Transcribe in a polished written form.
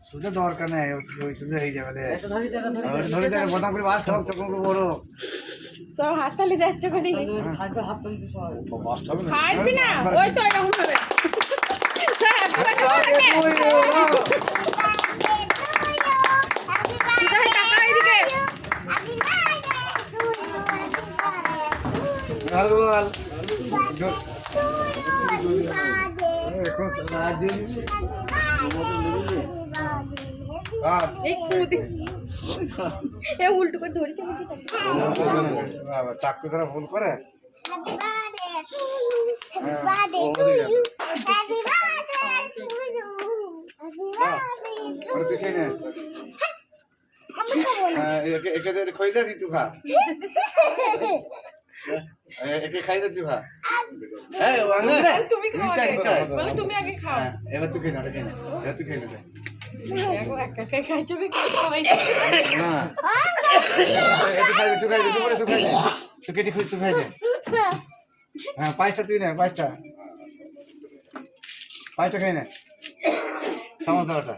সুজা দরকার নেই, ওই সুজা হয়ে যাবে ধরে ধরে বোতাম করে বাস ঠক চকম করে বড় সব হাততালি যাচ্ছ করি হাঁটবি না ওই তো এরকম হবে উল্টো করে ধরেছে চাকু তারা ভুল করে দেখে নে একে খই দে তুই খা একে খাই দে তুই খা তুমি তুমি আগে খাও এবার তুই খেয়ে না খেয়ে না এবার তুই খেয়ে না খাইছো তুই খাই দে তুই খাই দে তুই কেটে খুঁজ তুই খাই দে হ্যাঁ পাঁচটা তুই না পাঁচটা খাই না চামচ দেওয়াটা